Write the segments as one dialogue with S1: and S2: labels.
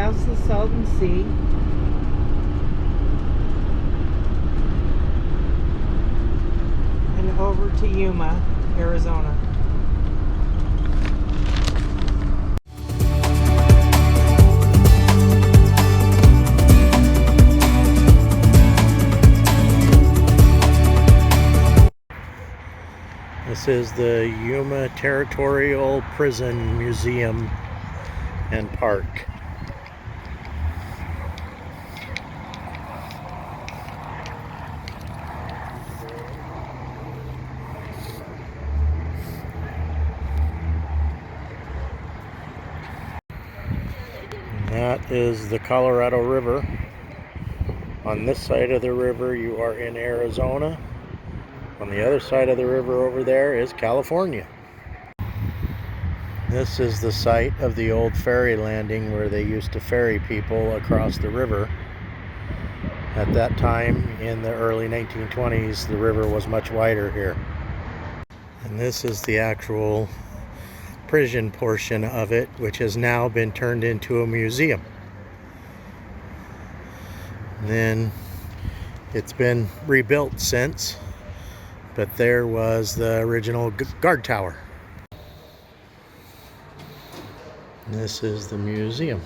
S1: past the Salton Sea. And over to Yuma, Arizona.
S2: This is the Yuma Territorial Prison Museum and Park. And that is the Colorado River. On this side of the river you are in Arizona. On the other side of the river over there is California. This is the site of the old ferry landing where they used to ferry people across the river. At that time, in the early 1920s, the river was much wider here. And this is the actual prison portion of it, which has now been turned into a museum. And then it's been rebuilt since. But there was the original guard tower. This is the museum.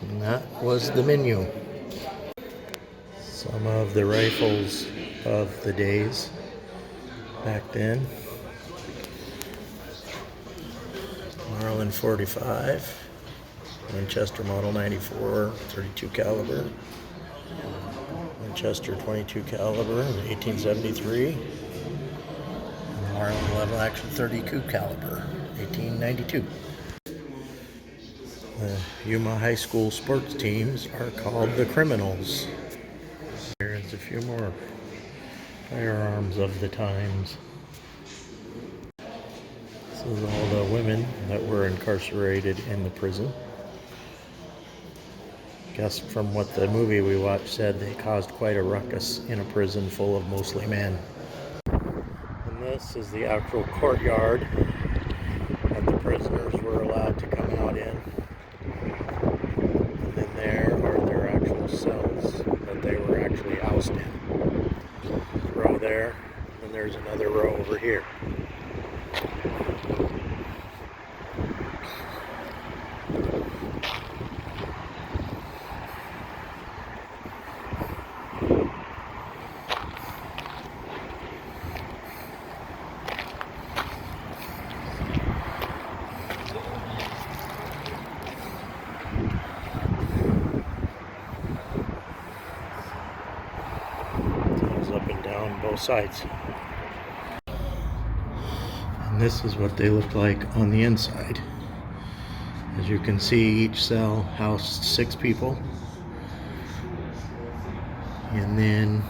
S2: And that was the menu. Some of the rifles of the days back then. Marlin 45, Winchester Model 94, 32 caliber, Winchester 22 caliber, 1873, and Marlin level action 32 caliber, 1892. The Yuma High School sports teams are called the Criminals. There's a few more firearms of the times. This is all the women that were incarcerated in the prison. Guess from what the movie we watched said, they caused quite a ruckus in a prison full of mostly men. And this is the actual courtyard that the prisoners were allowed to come out in. And then there are their actual cells that they were actually housed in. Row there, and there's another row over here. Up and down both sides. And this is what they look like on the inside. As you can see, each cell housed 6 people and then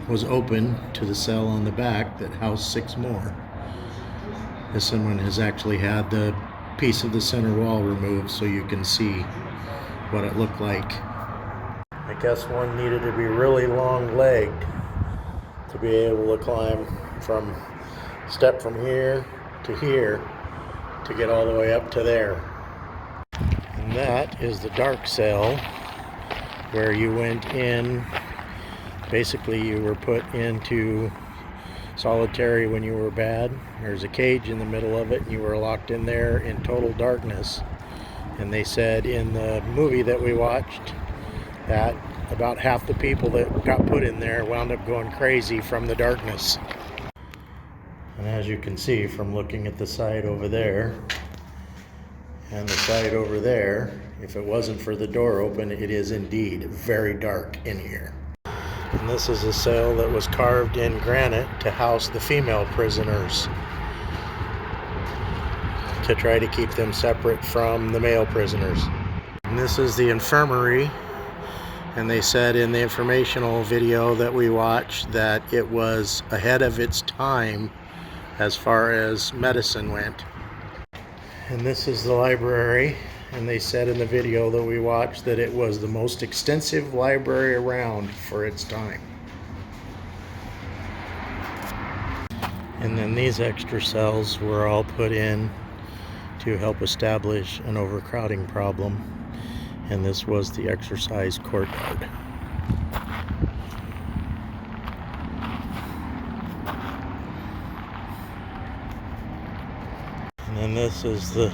S2: was open to the cell on the back that housed 6 more. This one has actually had the piece of the center wall removed so you can see what it looked like. I guess one needed to be really long-legged to be able to climb from here to get all the way up to there. And that is the dark cell where you went in. Basically you were put into solitary when you were bad. There's a cage in the middle of it and you were locked in there in total darkness. And they said in the movie that we watched that about half the people that got put in there wound up going crazy from the darkness. And as you can see from looking at the side over there and the side over there, if it wasn't for the door open, it is indeed very dark in here. And this is a cell that was carved in granite to house the female prisoners, to try to keep them separate from the male prisoners. And this is the infirmary, and they said in the informational video that we watched that it was ahead of its time as far as medicine went. And this is the library, and they said in the video that we watched that it was the most extensive library around for its time. And then these extra cells were all put in to help establish an overcrowding problem, and this was the exercise courtyard. And then this is the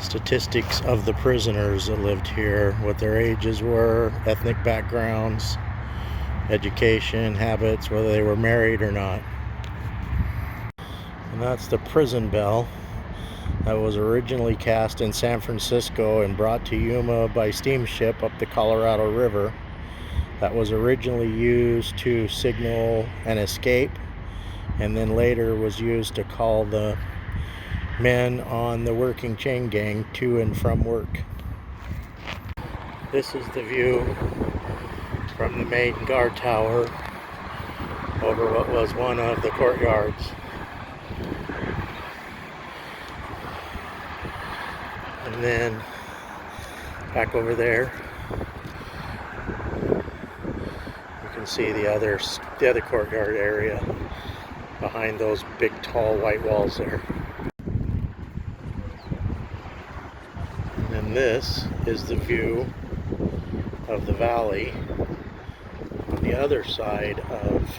S2: statistics of the prisoners that lived here, what their ages were, ethnic backgrounds, education, habits, whether they were married or not. And that's the prison bell that was originally cast in San Francisco and brought to Yuma by steamship up the Colorado River. That was originally used to signal an escape, and then later was used to call the men on the working chain gang to and from work. This is the view from the main guard tower over what was one of the courtyards. And then back over there you can see the other courtyard area behind those big tall white walls there. And this is the view of the valley on the other side of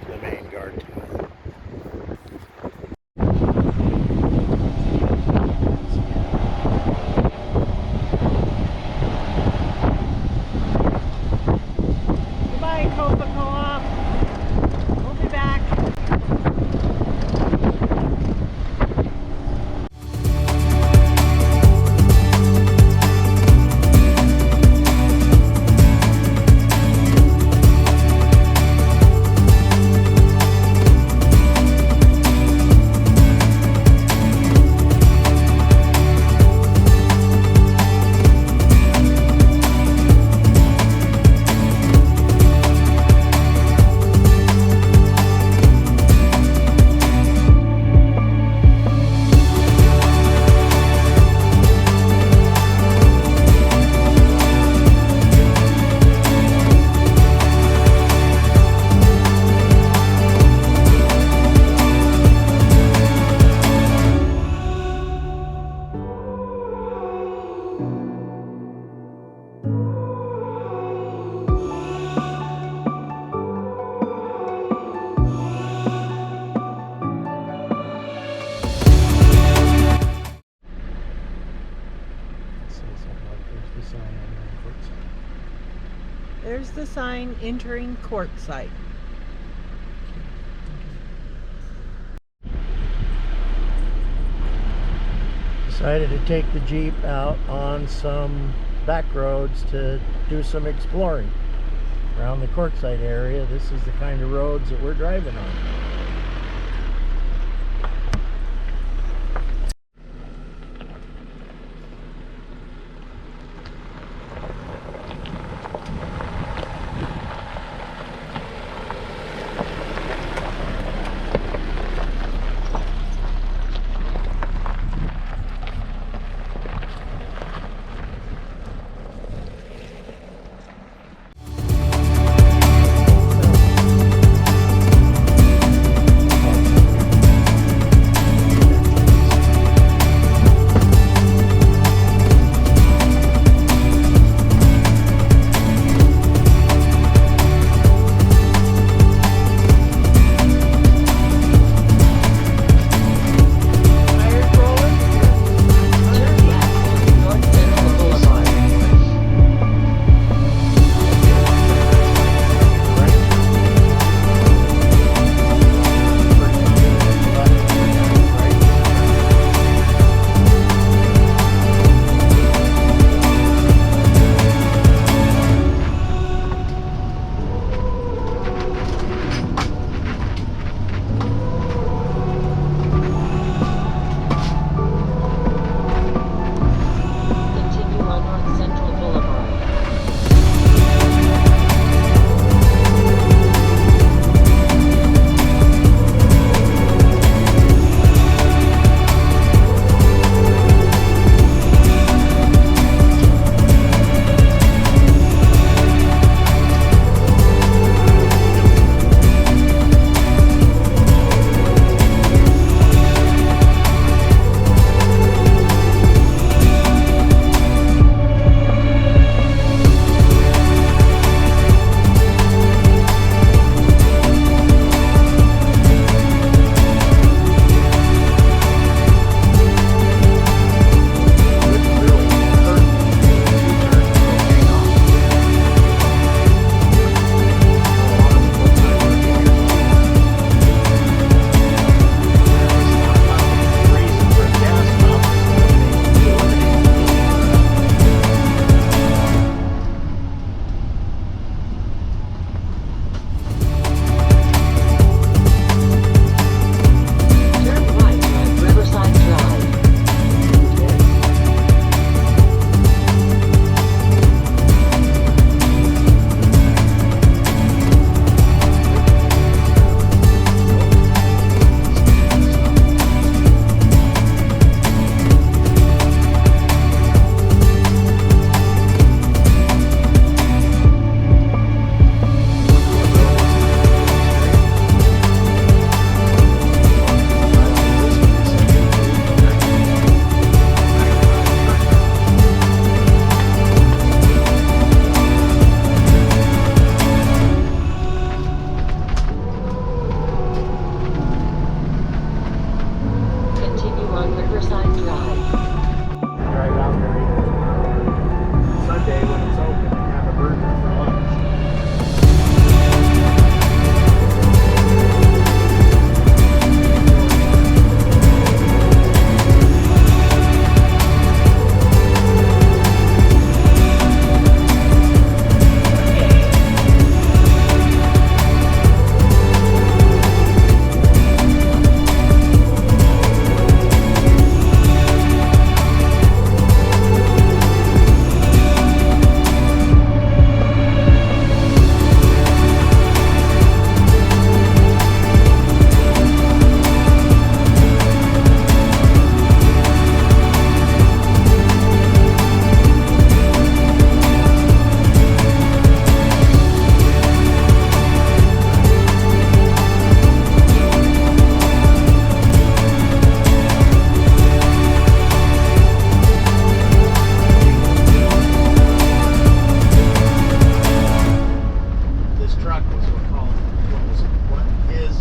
S2: the main guard tower.
S1: Goodbye, Coca-Cola. We'll be back. There's the sign entering court site.
S2: Decided to take the Jeep out on some back roads to do some exploring around the courtside area. This is the kind of roads that we're driving on. call it? What was it? What is?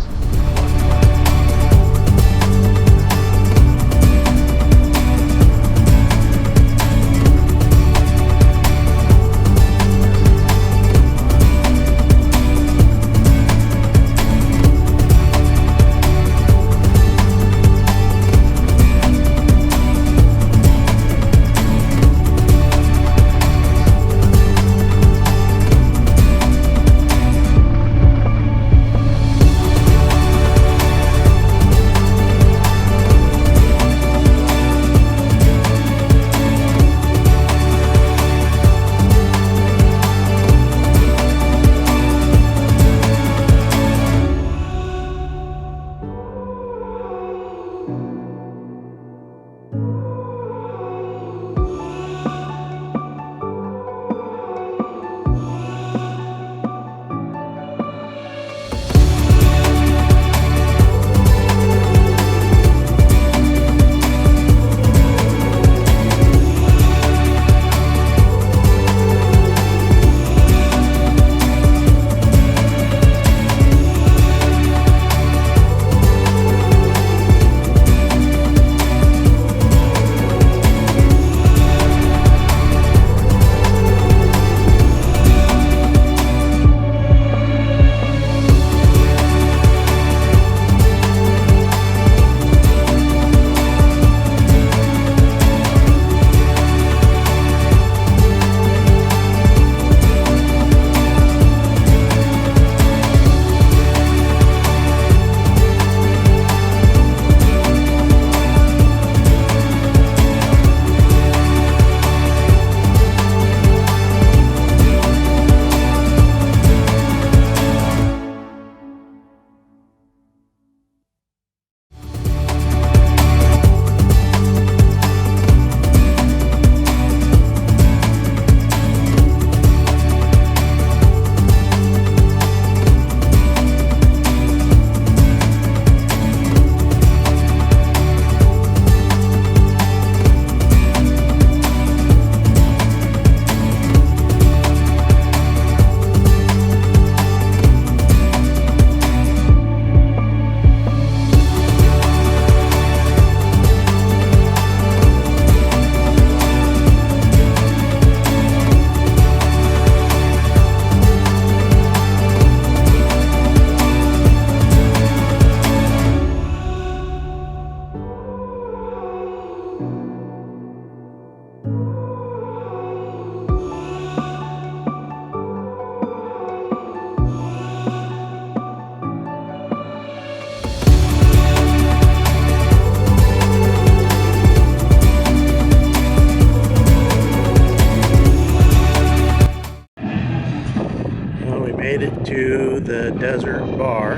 S2: Made it to the desert bar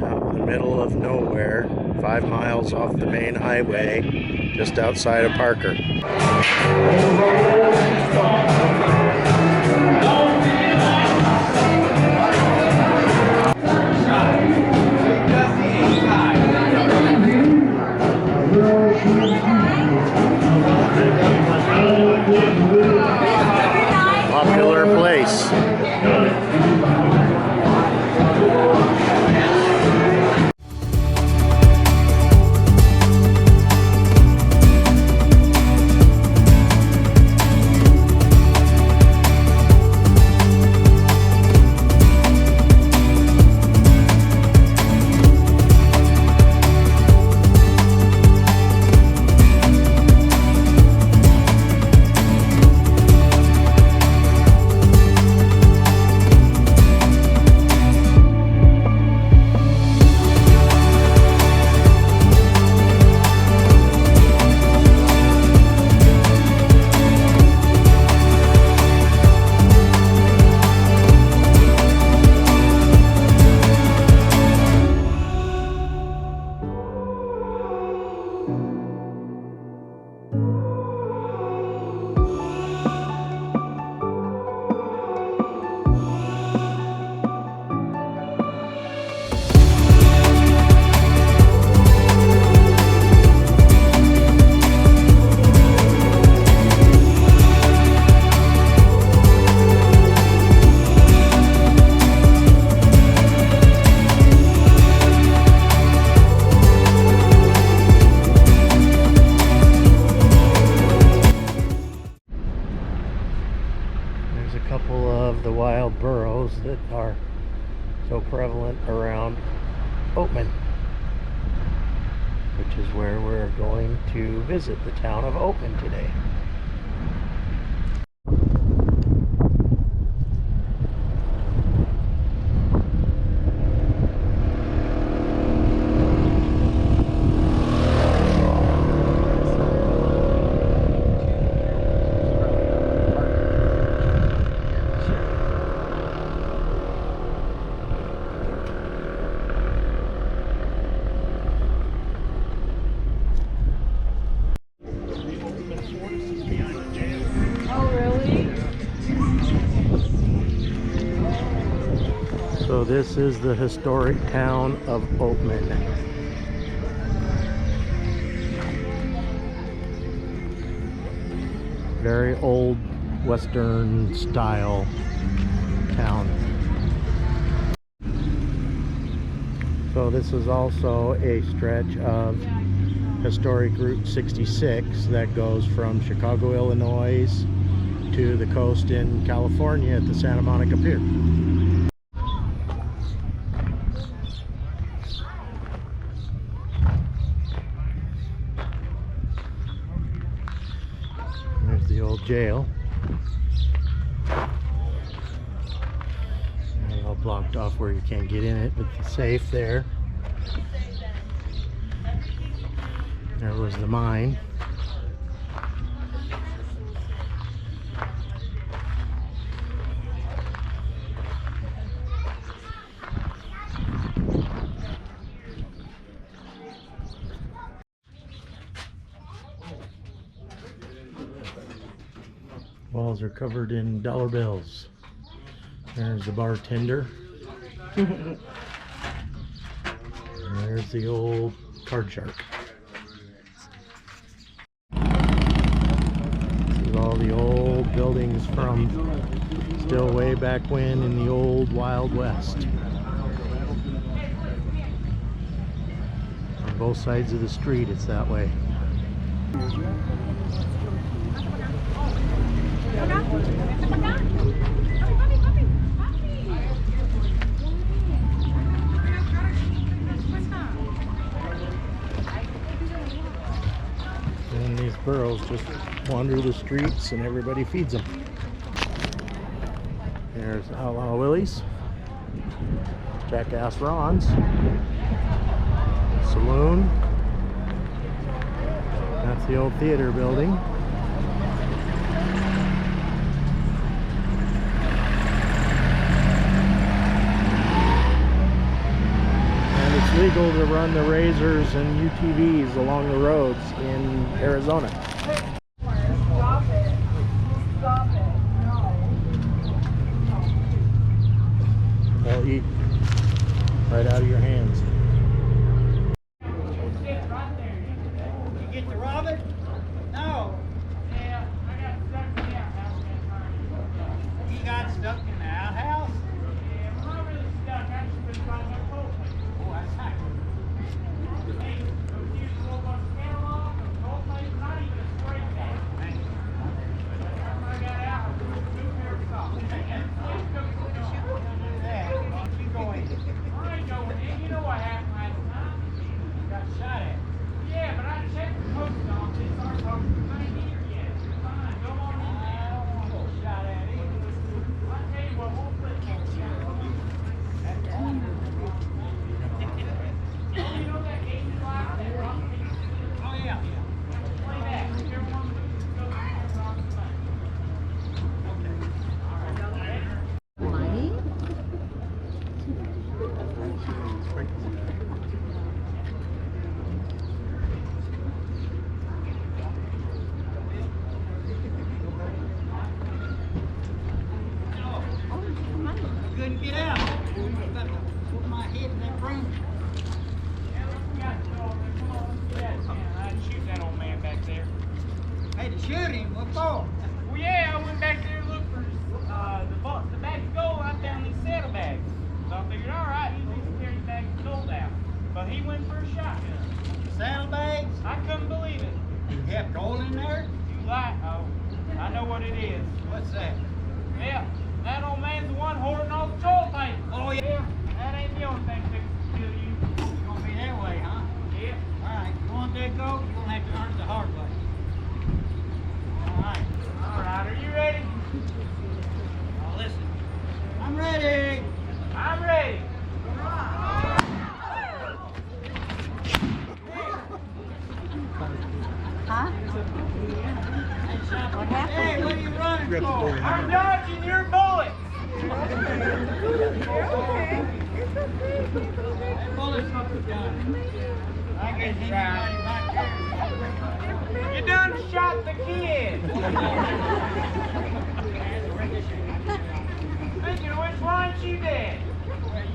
S2: out in the middle of nowhere, 5 miles off the main highway, just outside of Parker. Popular place. of the wild burros that are so prevalent around Oatman, which is where we're going to visit the town of Oatman today. So this is the historic town of Oatman. Very old Western style town. So this is also a stretch of historic Route 66 that goes from Chicago, Illinois to the coast in California at the Santa Monica Pier. There's the old jail. And all blocked off where you can't get in it, but the safe there. There was the mine. Walls are covered in dollar bills. There's the bartender. And there's the old card shark. This is all the old buildings from still way back when in the old Wild West. On both sides of the street it's that way. And these burros just wander the streets and everybody feeds them. There's Outlaw Willie's, Jackass Ron's, Saloon. That's the old theater building. Legal to run the Razors and UTVs along the roads in Arizona.
S3: Stop it. Stop it. No.
S2: They'll eat right out of your hands.
S3: You get to rob it? No. Yeah, I got stuck in the outhouse. You got stuck in the outhouse? Yeah, I'm not really stuck. I just been trying to pull. Oh, that's hot. Hey, those use a little bit of catalog, those cold plates, not even a spray can. Thank you. I got out, I threw two pairs of socks. Let's go do that. Keep going. I ain't going in. You know what happened last time? Got shot at. Yeah, but I checked the post office. Our folks ain't here yet. You're fine. Go on in there. I don't want to get shot at either. I'll tell you what, we'll put you on. That's wonderful. You know that game is like that rock piece? Oh, yeah. Play that. Whichever one moves, go to the rock the bank. Okay. All right. Ready? Couldn't get out. I got to put my head in that room. I'd shoot that old man back there. Hey, to shoot him? What for? Well, yeah, I went back there to look for the bag of gold. I found these saddlebags. So I figured, all right, he needs to carry the bag of gold out. But he went for a shotgun. Saddlebags? I couldn't believe it. You have gold in there? You lie. Oh, I know what it is. What's that? Yeah, that old That bullet's done. I guess anybody back there. You done shot the kid. Speaking of which one, she dead.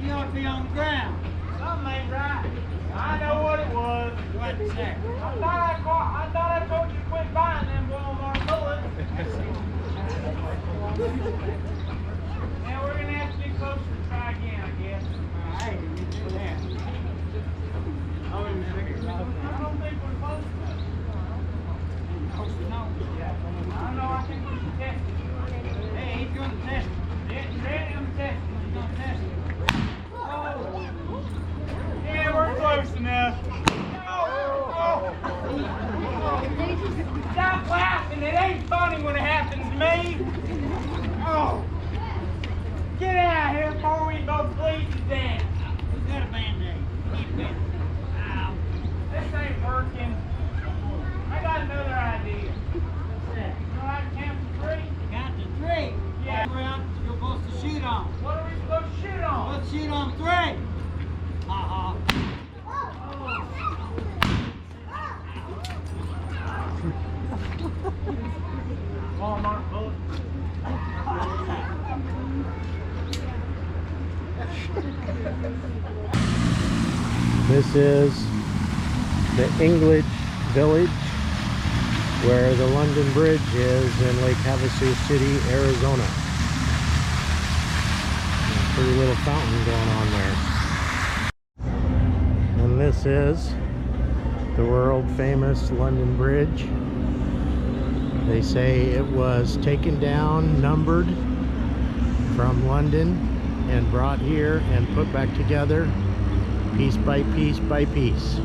S3: You ought to be on the ground. Something ain't right. I know what it was. What's that? I thought I told you to quit buying them Walmart bullets. Now we're gonna have to be closer to try again, I guess. I hate to do that. I don't think we're close enough. I don't know. I think we should test it. Hey, he's gonna test it. He's ready to test it. He's gonna test it. Oh. Yeah, we're close enough. Oh. Stop laughing. It ain't funny when it happens to me. Oh. Get out of here before we both bleed to death. Who's got a Band-Aid? Ow. This ain't working. I got another idea. What's that? You know how to count to 3? Count to 3? Yeah. You're supposed to shoot on. What are we supposed to shoot on? Let's shoot on 3. Ha-ha. Walmart bullet.
S2: This is the English Village where the London Bridge is in Lake Havasu City, Arizona. A pretty little fountain going on there. And this is the world famous London Bridge. They say it was taken down, numbered from London and brought here and put back together piece by piece by piece.